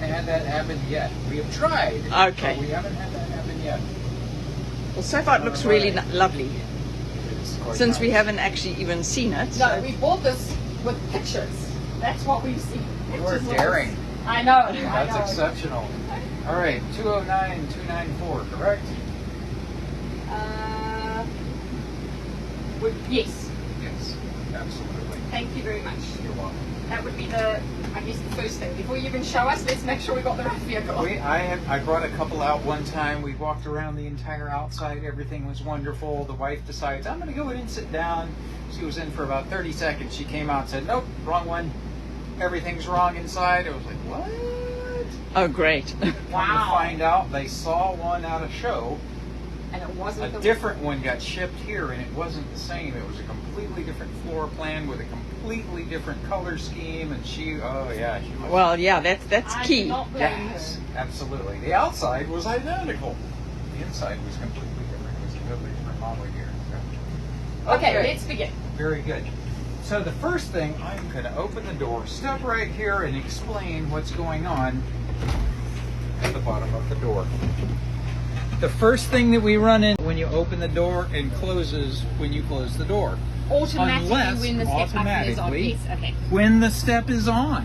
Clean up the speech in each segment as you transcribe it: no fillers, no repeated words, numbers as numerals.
had that happen yet. We have tried, Okay. but we haven't had that happen yet. Well, so far it looks really lovely. It's quite Since we nice. haven't actually even seen it. No, we bought this with pictures. That's what we've seen. You are Pictures of daring. this. I know. That's I know. exceptional. All right, 209,294, correct? Yes. Yes, absolutely. Thank you very much. You're welcome. That would be the first thing. Before you even show us, let's make sure we got the right vehicle. I brought a couple out one time. We walked around the entire outside. Everything was wonderful. The wife decides, I'm going to go in and sit down. She was in for about 30 seconds. She came out and said, nope, wrong one. Everything's wrong inside. I was like, what? Oh, great. Come to find out, they saw one at a show. And it wasn't A different one got shipped here, and it wasn't the same. It was a completely different floor plan with a completely different color scheme. And she was. Well, yeah, that's I key. do not blame Yes, her. absolutely. The outside was identical. The inside was completely different. It was a totally different model here. So. Okay, let's begin. Very good. So the first thing, I'm going to open the door, step right here, and explain what's going on at the bottom of the door. The first thing that we run in when you open the door and closes when you close the door. Automatically Unless when the step button is on. automatically Yes, okay. when the step is on.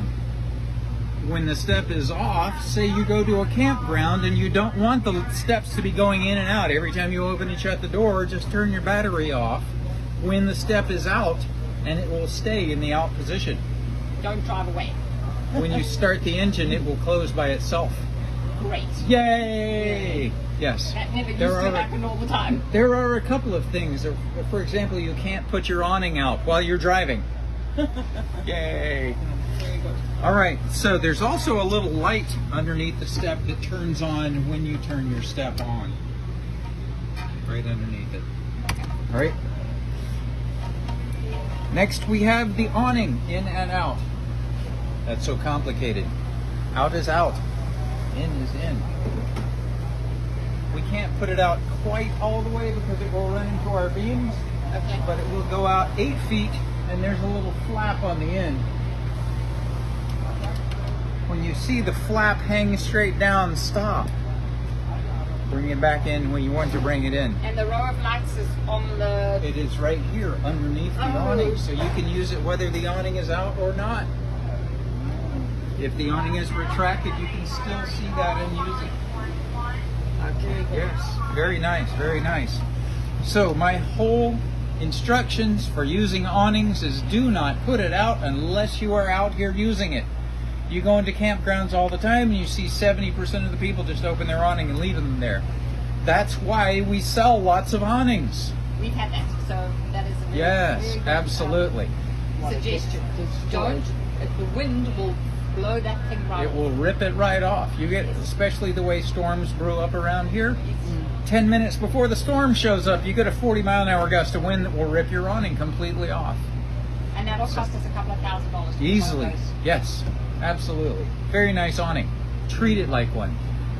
When the step is off, say you go to a campground and you don't want the steps to be going in and out. Every time you open and shut the door, just turn your battery off when the step is out, and it will stay in the out position. Don't drive away. When you start the engine, it will close by itself. Great. Yay! Yes. That never used There to are- happen all the time. There are a couple of things. For example, you can't put your awning out while you're driving. Yay! Very good. All right, so there's also a little light underneath the step that turns on when you turn your step on. Right underneath it. All right. Next, we have the awning, in and out. That's so complicated. Out is out. In is in. We can't put it out quite all the way because it will run into our beams, Okay. but it will go out 8 feet, and there's a little flap on the end. When you see the flap hang straight down, stop. Bring it back in when you want to bring it in. And the row of lights is on the... It is right here underneath the Oh. awning, so you can use it whether the awning is out or not. If the awning is retracted, you can still see that and use it. Okay, good. Yes, very nice, very nice. So my whole instructions for using awnings is do not put it out unless you are out here using it. You go into campgrounds all the time and you see 70% of the people just open their awning and leave them there. That's why we sell lots of awnings. We've had that, so that is a very, Yes, very good, absolutely. suggestion. Don't, the wind will blow that thing right It will rip it right off. You get, especially the way storms brew up around here. 10 minutes before the storm shows up, you get a 40-mile-an-hour gust of wind that will rip your awning completely off. And that'll cost us a couple of $1,000. for Easily. one of those. Yes, absolutely. Very nice awning. Treat it like one.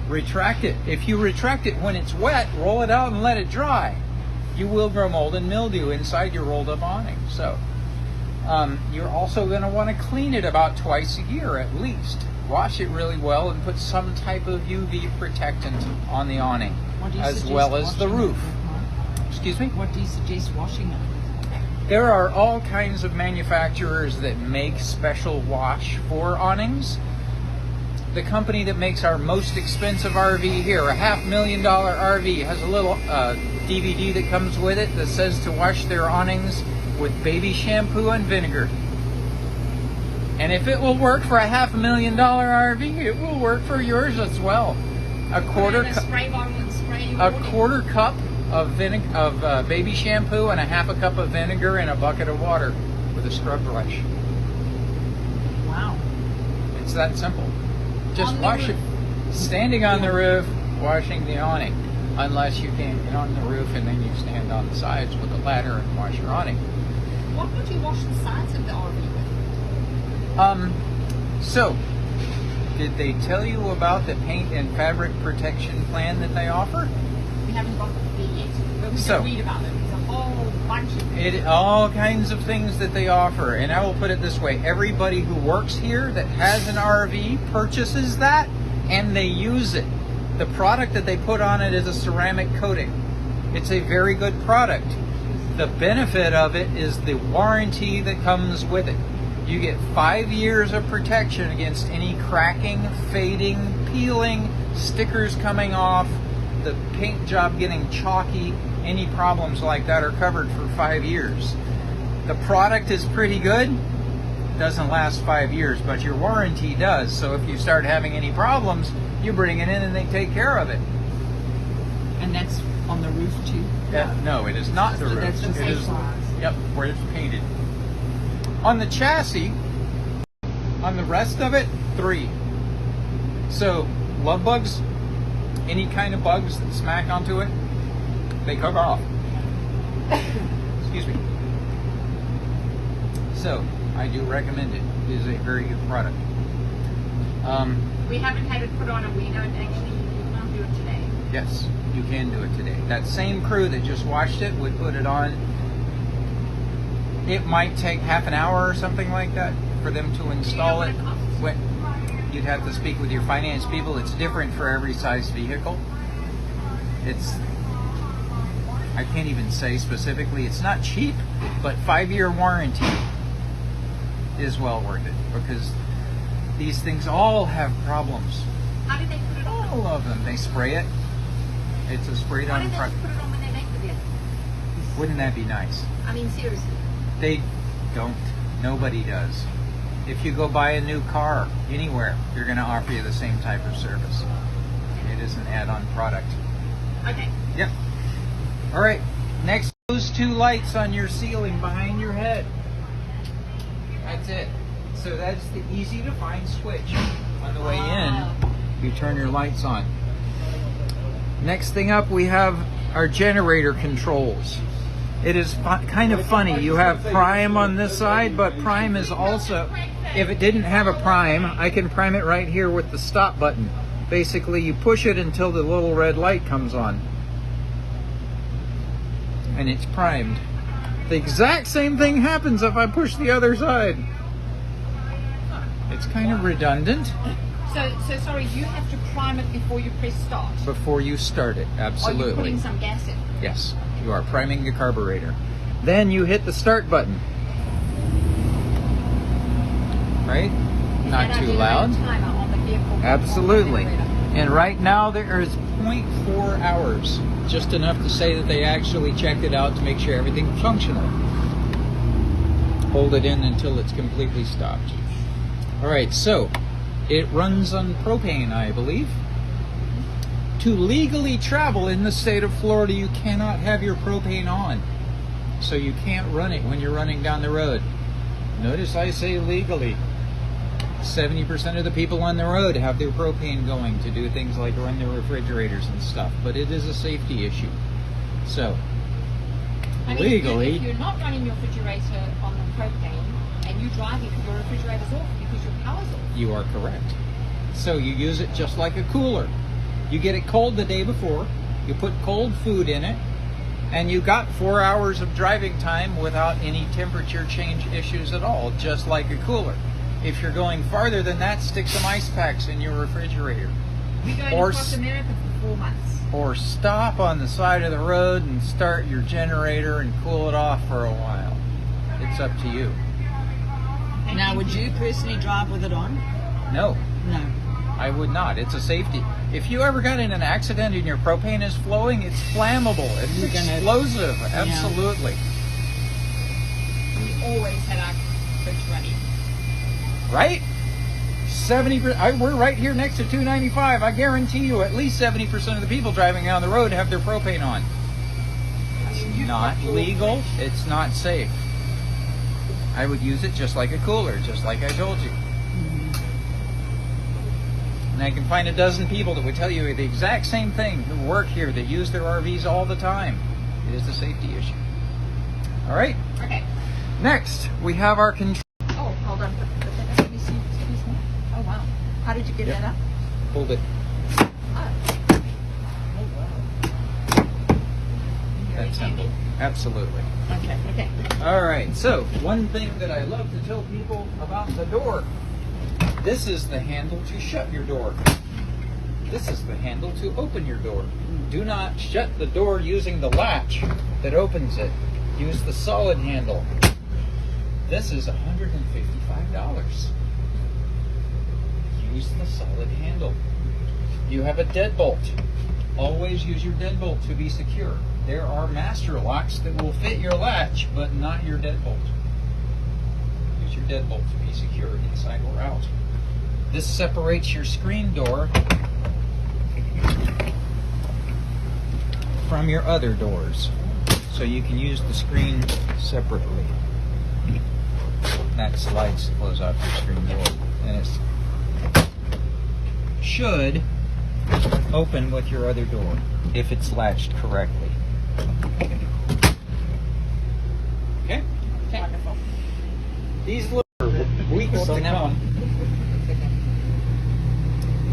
Retract it. If you retract it when it's wet, roll it out and let it dry. You will grow mold and mildew inside your rolled up awning. So you're also going to want to clean it about twice a year at least. Wash it really well and put some type of UV protectant on the awning, What do you as suggest well as the washing it roof. with? Excuse me? What do you suggest washing it with? There are all kinds of manufacturers that make special wash for awnings. The company that makes our most expensive RV here, a $500,000 RV, has a little DVD that comes with it that says to wash their awnings with baby shampoo and vinegar. And if it will work for a $500,000 RV, it will work for yours as well. A quarter And a cup. spray bottle and spray A quarter cup of baby shampoo and a half a cup of vinegar in a bucket of water with a scrub brush. Wow. It's that simple. Just On the wash it. roof. Standing on the roof, washing the awning. Unless you can't get on the roof and then you stand on the sides with a ladder and wash your awning. What would you wash the sides of the RV with? So, did they tell you about the paint and fabric protection plan that they offer? We haven't got the fee yet, but we So- can read about it. It's a whole bunch of All kinds of things that they offer. And I will put it this way. Everybody who works here that has an RV purchases that and they use it. The product that they put on it is a ceramic coating. It's a very good product. The benefit of it is the warranty that comes with it. You get 5 years of protection against any cracking, fading, peeling, stickers coming off, the paint job getting chalky. Any problems like that are covered for 5 years. The product is pretty good. Doesn't last 5 years, but your warranty does. So if you start having any problems, you bring it in and they take care of it. And that's on the roof too. No, it is not the roof. That's just It is, size. yep, where it's painted. On the chassis, on the rest of it, 3. So, love bugs, any kind of bugs that smack onto it, they cover off. Excuse me. So, I do recommend it. It is a very good product. We haven't had it put on, and we don't actually. We can't do it today. Yes, you can do it today. That same crew that just watched it would put it on. It might take half an hour or something like that for them to install what it. it costs? You'd have to speak with your finance people. It's different for every size vehicle. I can't even say specifically, it's not cheap, but 5-year warranty is well worth it because these things all have problems. How did they put it on? All of them. They spray it. It's a sprayed Why on did they product. just put it on when they make the vehicle? Wouldn't that be nice? I mean, seriously. They don't. Nobody does. If you go buy a new car anywhere, they're going to offer you the same type of service. It is an add-on product. Okay. Yep. All right. Next, those 2 lights on your ceiling behind your head. That's it. So that's the easy to find switch. On the way in, you turn your lights on. Next thing up, we have our generator controls. It is kind of funny. You have prime on this side, but prime is also, if it didn't have a prime, I can prime it right here with the stop button. Basically, you push it until the little red light comes on. And it's primed. The exact same thing happens if I push the other side. It's kind of redundant. So sorry, you have to prime it before you press start. Before you start it, Are absolutely. you putting some gas in? Yes, you are priming the carburetor. Then you hit the start button. Right? Not too loud. Timer on the vehicle. Absolutely. And right now there is 0.4 hours. Just enough to say that they actually checked it out to make sure everything's functional. Hold it in until it's completely stopped. Alright, so it runs on propane, I believe. To legally travel in the state of Florida, you cannot have your propane on. So you can't run it when you're running down the road. Notice I say legally. 70% of the people on the road have their propane going to do things like run their refrigerators and stuff, but it is a safety issue. So, I mean, legally, if you're not running your refrigerator on the propane and you're driving, your refrigerator's off because your power's off. you are correct. So you use it just like a cooler. You get it cold the day before, you put cold food in it, and you got 4 hours of driving time without any temperature change issues at all, just like a cooler. If you're going farther than that, stick some ice packs in your refrigerator. We're going Or across s- America for 4 months. Or stop on the side of the road and start your generator and cool it off for a while. It's up to you. Now, would you personally drive with it on? No, No. I would not. It's a safety. If you ever got in an accident and your propane is flowing, it's flammable. It's You're gonna- explosive. Absolutely. We always had our fridge running. Right? 70%. We're right here next to 295. I guarantee you at least 70% of the people driving down the road have their propane on. It's not legal. It's not safe. I would use it just like a cooler, just like I told you. And I can find a dozen people that would tell you the exact same thing who work here, that use their RVs all the time. It is a safety issue. All right. Okay. Next, we have our control. Oh, hold on. Put that up. Let me see. Excuse me. Oh, wow. How did you get Yep. that up? Hold it. Oh. Yeah. that simple. Absolutely. Okay. Okay. All right, so one thing that I love to tell people about the door, this is the handle to shut your door. This is the handle to open your door. Do not shut the door using the latch that opens it. Use the solid handle. This is $155. Use the solid handle. You have a deadbolt. Always use your deadbolt to be secure. There are master locks that will fit your latch, but not your deadbolt. Use your deadbolt to be secure inside or out. This separates your screen door from your other doors, so you can use the screen separately. That slides to close off your screen door, and it should open with your other door if it's latched correctly. Okay? Wonderful. These look weeks to come.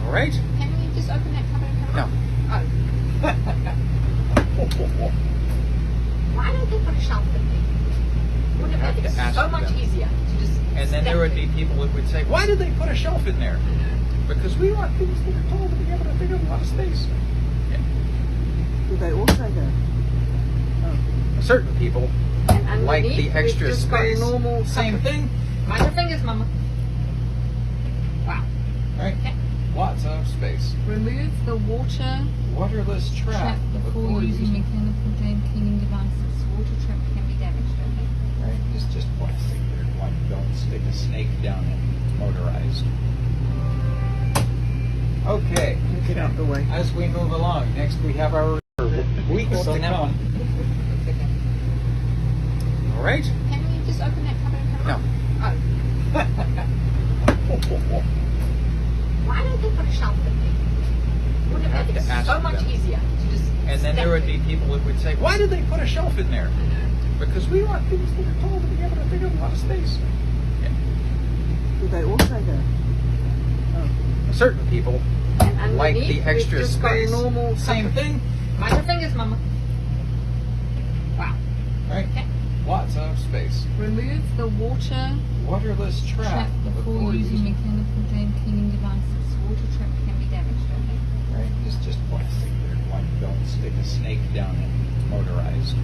All right? Can we just open that cupboard? No. Oh. Why don't they put a shelf in there? Wouldn't it Have make it to ask so much them. easier to just And then there would be stack people that would say, why did they put a shelf in there? Because we want things that are tall to be able to take up a lot of space. Do they also go? Certain people it? And like underneath, the extra just got space. normal Same thing. Mind your fingers, Mama. Wow. Right? Okay. Lots of space. Remove the water Waterless trap trap before using mechanical drain cleaning devices. Water trap can be damaged, okay? Right? It's just plastic. Don't stick a snake down it. Motorized. Okay. Get out the way. As we move along, next we have our weeks to come. All right? Can we just open that cupboard? No. Oh. Why don't they put a shelf in there? Wouldn't Have it make to it ask so much them. easier to just And then there stack would be it? people that would say, why did they put a shelf in there? Because we want things that are tall to be able to take up a lot of space. Do they also go? Certain people And like the underneath, extra just got space. normal Same thing. Mind your fingers, Mama. Wow. Right? Okay. Lots of space. Remove the water Waterless trap trap before using mechanical drain cleaning devices. Water trap can be damaged, okay? Right? It's just plastic. Don't stick a snake down it. Motorized.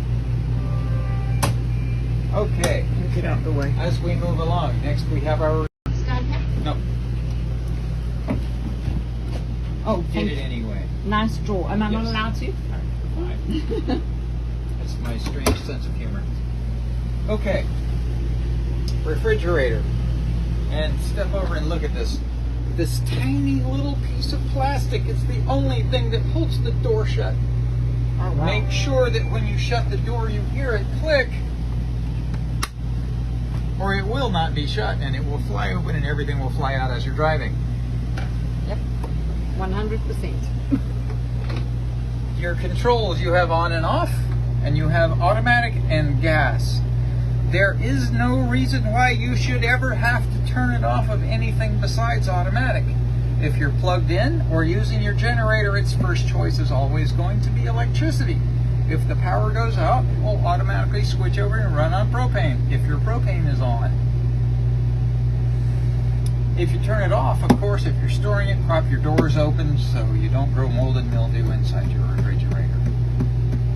Okay. Get out the way. As we move along, next we have our. Start here. No. Oh, did it anyway. Nice drawer. Am I not Yes. allowed to? Fine. That's my strange sense of humor. Okay. Refrigerator. And step over and look at this. This tiny little piece of plastic. It's the only thing that holds the door shut. Oh, wow. Make sure that when you shut the door, you hear it click, or it will not be shut and it will fly open and everything will fly out as you're driving. Yep. 100%. Your controls, you have on and off, and you have automatic and gas. There is no reason why you should ever have to turn it off of anything besides automatic. If you're plugged in or using your generator, its first choice is always going to be electricity. If the power goes out, it will automatically switch over and run on propane if your propane is on. If you turn it off, of course, if you're storing it, prop your doors open so you don't grow mold and mildew inside your refrigerator.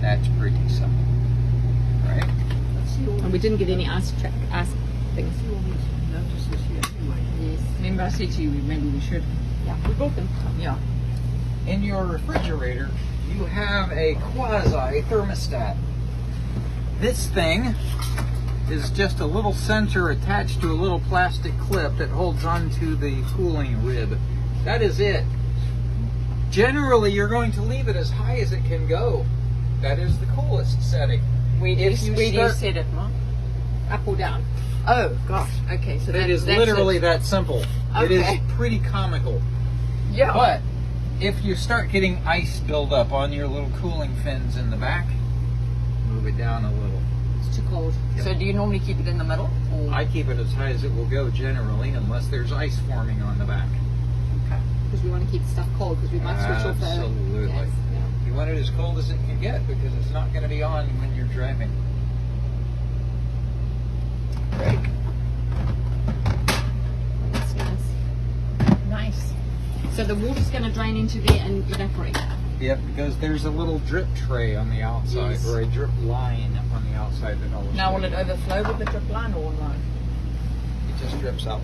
That's pretty simple, right? And we didn't get any ice things. Notice this here anyway. Yes. Remember I said to you maybe we should. Yeah, we bought them. Yeah. In your refrigerator, you have a quasi thermostat. This thing is just a little sensor attached to a little plastic clip that holds onto the cooling rib. That is it. Generally, you're going to leave it as high as it can go. That is the coolest setting. Where do If you you start- set it, Mom? Up or down? Oh, gosh. Okay, so It is that's literally it. that simple. It is Okay. pretty comical. Yeah. But if you start getting ice buildup on your little cooling fins in the back, move it down a little. It's too cold. Yep. So do you normally keep it in the middle? Or? I keep it as high as it will go generally, unless there's ice forming on the back. Okay. Because we want to keep stuff cold because we might switch off the... Absolutely. Yes, yeah. You want it as cold as it can get because it's not going to be on when you're driving. Right? That's nice. Nice. So the water's going to drain into there and evaporate. Yep, because there's a little drip tray on the outside, Yes. or a drip line on the outside that always. Now will it overflow with the drip line or no? It just drips out.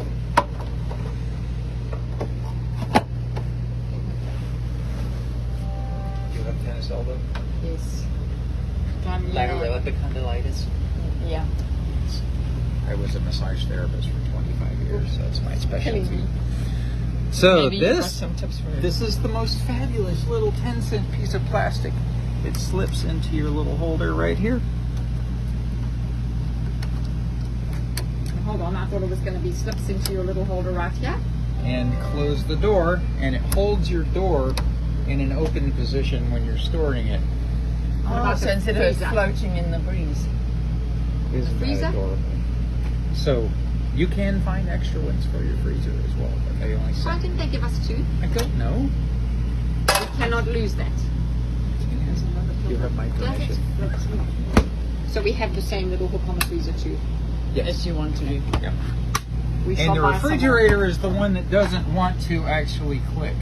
You have tennis elbow? Yes. Lateral Yeah. I was a massage therapist for 25 years, so that's my Killing specialty. me. So Maybe you've got this some tips for it. This is the most fabulous little 10-cent piece of plastic. It slips into your little holder right here. Hold on, I thought it was going to be slips into your little holder right here. And close the door, and it holds your door in an open position when you're storing it. Oh, so instead of it floating in the breeze. Isn't that freezer? adorable? So you can find extra ones for your freezer as well, but they only Why send. didn't they give us two? I don't know. We cannot lose that. You have my Does it? permission. So we have the same little hook on the freezer too. If you want to. Yeah. We And shall the buy some more. refrigerator is the one that doesn't want to actually click.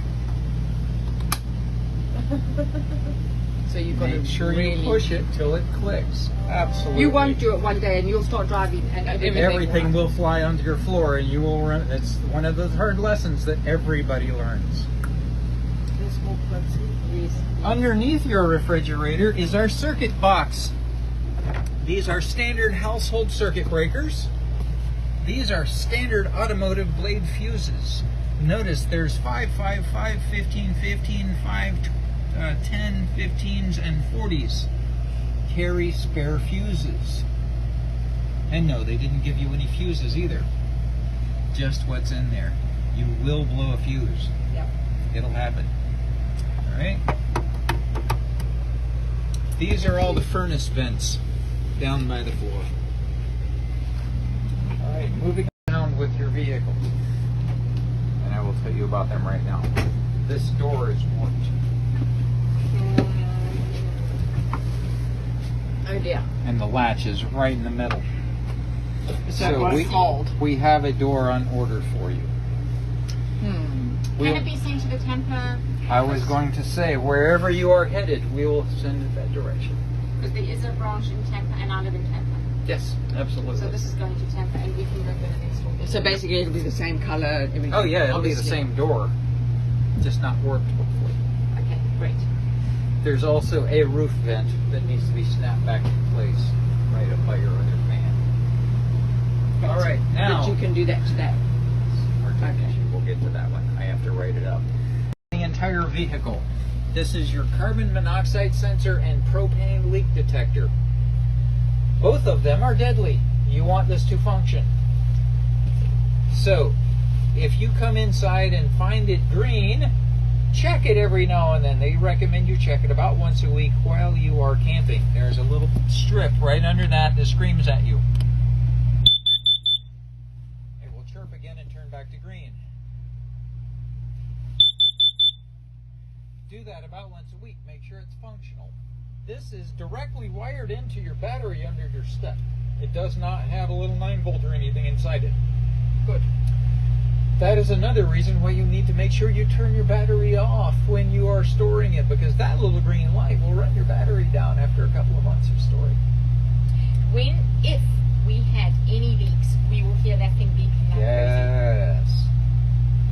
So you've got Make to sure really you push it till it clicks. Absolutely. You won't do it one day and you'll start driving and Everything will fly onto your floor, and you will run. It's one of those hard lessons that everybody learns. There's more plugs here. Yes. Underneath your refrigerator is our circuit box. These are standard household circuit breakers. These are standard automotive blade fuses. Notice there's 5, 5, 5, 15, 15, 5, 10, 15s, and 40s. Carry spare fuses. And no, they didn't give you any fuses either. Just what's in there. You will blow a fuse. Yep. It'll happen. All right. These are all the furnace vents down by the floor. All right, moving around with your vehicle. And I will tell you about them right now. This door is warped. Oh dear. And the latch is right in the middle. So we have a door on order for you. Can it be sent to the Tampa? I was going to say, wherever you are headed, we will send it that direction. Because there is a branch in Tampa and I live in Tampa. Yes, absolutely. So this is going to Tampa and we can go to the next one. So basically it'll be the same colour. Everything. Oh yeah, it'll be the Obviously. same door, just not warped hopefully. Okay, great. There's also a roof vent that needs to be snapped back in place right up by your other fan. All right, now But you can do that today. our technician will get to that one. I have to write it up. The entire vehicle. This is your carbon monoxide sensor and propane leak detector. Both of them are deadly. You want this to function. So, if you come inside and find it green, check it every now and then. They recommend you check it about once a week while you are camping. There's a little strip right under that screams at you. It will chirp again and turn back to green. Do that about once a week. Make sure it's functional. This is directly wired into your battery under your step. It does not have a little 9-volt or anything inside it. Good. That is another reason why you need to make sure you turn your battery off when you are storing it, because that little green light will run your battery down after a couple of months of storing. If we had any leaks, we will hear that thing beeping like Yes.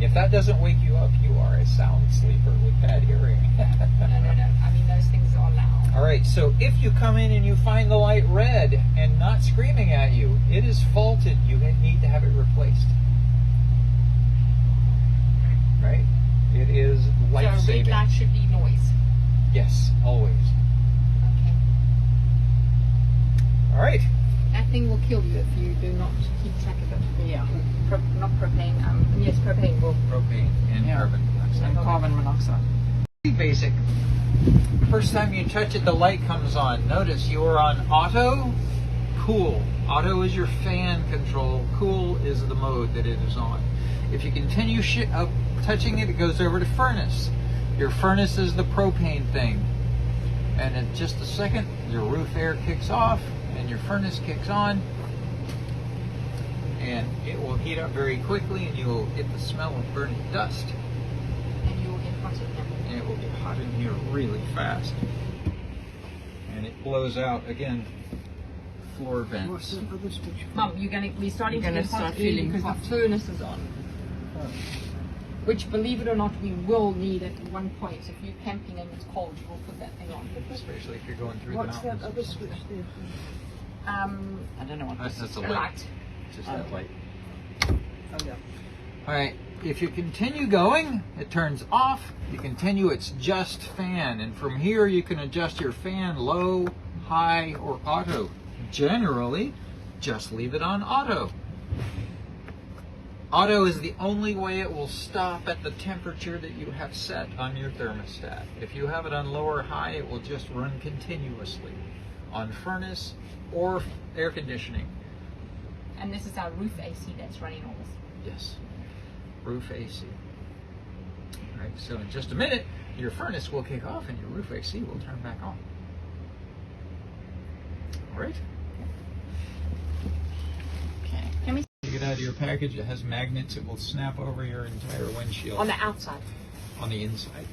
If that doesn't wake you up, you are a sound sleeper with bad hearing. crazy. No. I mean, those things are loud. All right, so if you come in and you find the light red and not screaming at you, it is faulted. You need to have it replaced. Right? It is So a red life-saving. light should be noise. Yes, always. Okay. All right. That thing will kill you if you do not keep track of it. Yeah. Not propane. Yes, propane will. Propane and Yeah. carbon monoxide. And carbon monoxide. Pretty basic. First time you touch it, the light comes on. Notice you are on auto, cool. Auto is your fan control. Cool is the mode that it is on. If you continue touching it, it goes over to furnace. Your furnace is the propane thing. And in just a second, your roof air kicks off and your furnace kicks on. And it will heat up very quickly, and you will get the smell of burning dust. And you will get hot in here. And it will get hot in here really fast. And it blows out, again, floor What's vents. the other switch? Mum, we're starting You're to gonna get hot start early feeling because hot. the furnace is on. Which, believe it or not, we will need at one point. If you're camping and it's cold, you will put that thing on. Especially if you're going through What's the that mountains. other switch there? I don't know what this That's is. a A light. light. Just that light. Oh yeah. All right, if you continue going, it turns off. You continue, it's just fan. And from here, you can adjust your fan low, high, or auto. Generally, just leave it on auto. Auto is the only way it will stop at the temperature that you have set on your thermostat. If you have it on low or high, it will just run continuously on furnace or air conditioning. And this is our roof AC that's running all this. Yes, roof AC. All right, so in just a minute, your furnace will kick off and your roof AC will turn back on. All right. Okay. Can we You get out of your package, it has magnets, it will snap over your entire windshield on the outside? on the inside.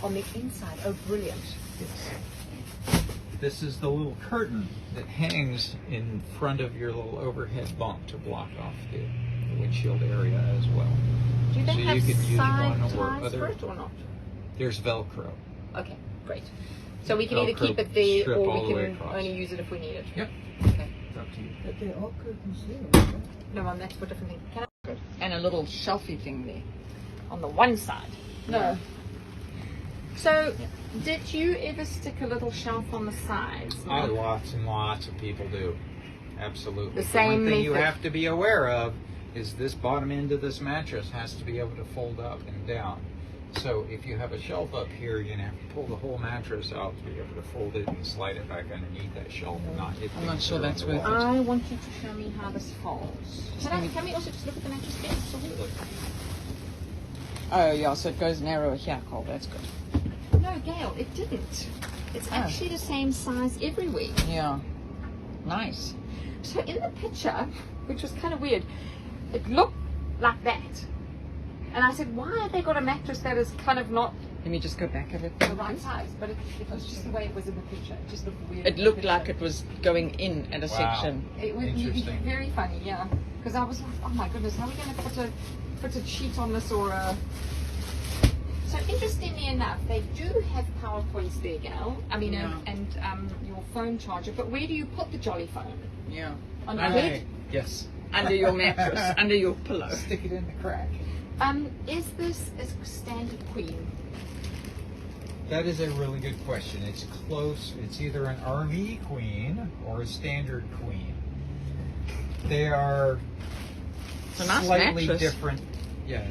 On the inside. Oh, brilliant. Yes. This is the little curtain that hangs in front of your little overhead bump to block off the windshield area as well. Do they So you have can use side one or ties other. for it or not? There's Velcro. Okay, great. So we can either Velcro keep it there strip or all we the way can across. only use it if we need it. Yep, Okay. it's up to you. But they're all curtains there. Right? No, Mum, that's for different things. Can I? And a little shelfie thing there. On the one side. No. So, did you ever stick a little shelf on the sides? Mum? Lots and lots of people do. Absolutely. The same one thing you method. have to be aware of is this bottom end of this mattress has to be able to fold up and down. So if you have a shelf up here, you're gonna have to pull the whole mattress out to be able to fold it and slide it back underneath that shelf and not hit I'm not things sure that are on that's the worth walls. I want you to show me how this folds. Can we also just look at the mattress there? Absolutely. Oh, yeah, so it goes narrower here, Cole. That's good. No, Gail, it didn't. It's actually the same size everywhere. Yeah. Nice. So in the picture, which was kind of weird, it looked like that. And I said, why have they got a mattress that is kind of not Let me just go back a bit. the right size? But it was just the way it was in the picture. It just looked weird. It in the looked picture. like it was going in at a Wow. section. It was Interesting. very funny, yeah. Because I was like, oh my goodness, how are we going to put a sheet on this or a... So interestingly enough, they do have power points there, Gail. I mean, Yeah. and your phone charger. But where do you put the jolly phone? Yeah. On the Under, bed? Yes. under your mattress, under your pillow. Stick it in the crack. Is this a standard queen? That is a really good question. It's close. It's either an RV queen or a standard queen. They are It's a nice slightly mattress. different. Yeah.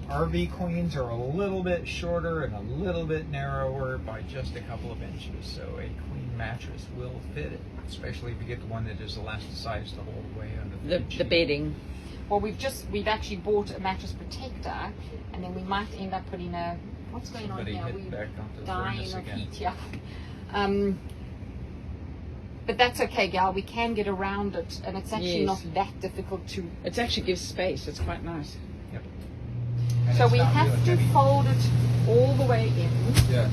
RV queens are a little bit shorter and a little bit narrower by just a couple of inches. So a queen mattress will fit it, especially if you get the one that is elasticized the whole way under The sheet. bedding. Well, we've actually bought a mattress protector, and then we might end up putting a... What's going on Somebody here? hit We back onto the dying furnace of again. heat, yeah. But that's okay, Gal. We can get around it, and it's actually Yes. not that difficult to. It actually gives space. It's quite nice. Yep. And So it's we not have really to heavy. fold it all the way in. Yes.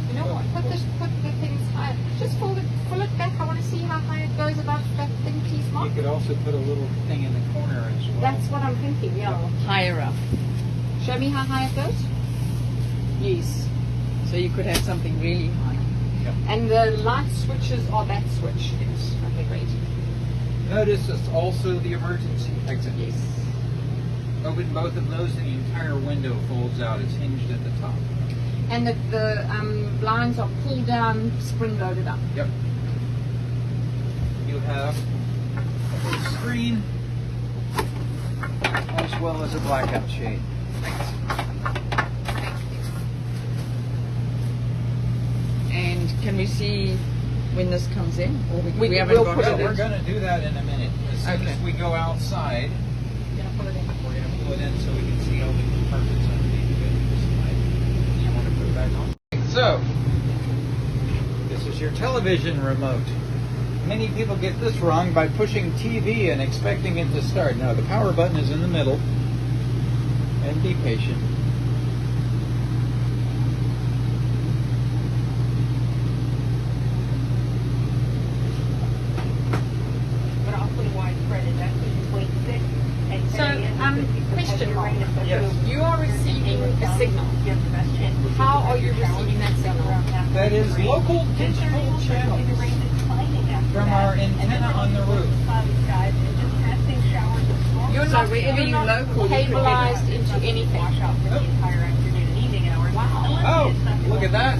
You know what? Put the things high. Just pull it back. I want to see how high it goes above that thing, please, You Mark. could also put a little thing in the corner as well. That's what I'm thinking. Yeah. Higher up. Show me how high it goes. Yes. So you could have something really high. And the light switches are that switch. Yes. Okay, great. Notice it's also the emergency exit. Yes. Open both of those and the entire window folds out. It's hinged at the top. And the blinds are pulled down, spring loaded up. Yep. You have a little screen as well as a blackout shade. And can we see when this comes in? Or We haven't will got put it Well, in? we're going to do that in a minute. As soon Okay. as we go outside, You're gonna pull it in. we're going to pull it in so we can see all the compartments underneath of it. You want to put it back on? So, your television remote. Many people get this wrong by pushing TV and expecting it to start. No, the power button is in the middle. And be patient. But awfully widespread. It's actually between 6 and 10 So, a.m. question, Mark. Yes. You are receiving a signal. You have the best chance. How are you receiving that signal? That is local digital channels from our antenna on the roof. You're So not, wherever you're you not local, you can cableized into anything. Oh, look at that.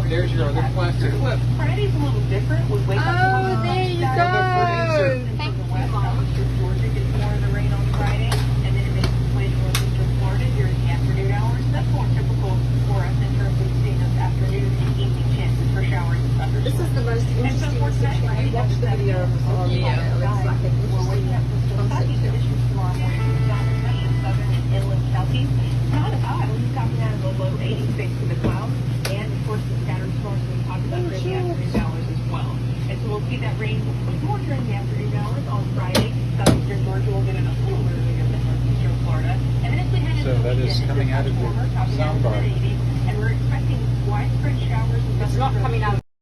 There's your other plastic clip. Friday's a little different. We wake up Oh, there you go. Thank you, West Mom. coast of Georgia gets more of the rain on Friday, and then it makes its way to northeastern Florida during the afternoon hours. That's more typical for us in terms of seeing those afternoon and evening chances for showers and thunderstorms. This is the most And so interesting for tonight, situation. Friday, Watch the video of this on Yeah. It's like an we're waking up to some concept sunny here. conditions tomorrow morning, especially in southern and inland southeast. Not hot, we'll be topping out of the low 80s thanks to the clouds, and of course the scattered storms we talked about during the afternoon hours as well. And so we'll see that rain more during the afternoon hours on Friday. Southeastern Georgia will get it a little earlier than northeastern Florida. And then as we head into So that the is weekend, coming it's out of the warmer, topping out in the soundbar. mid-80s, and we're expecting widespread showers and It's not coming out of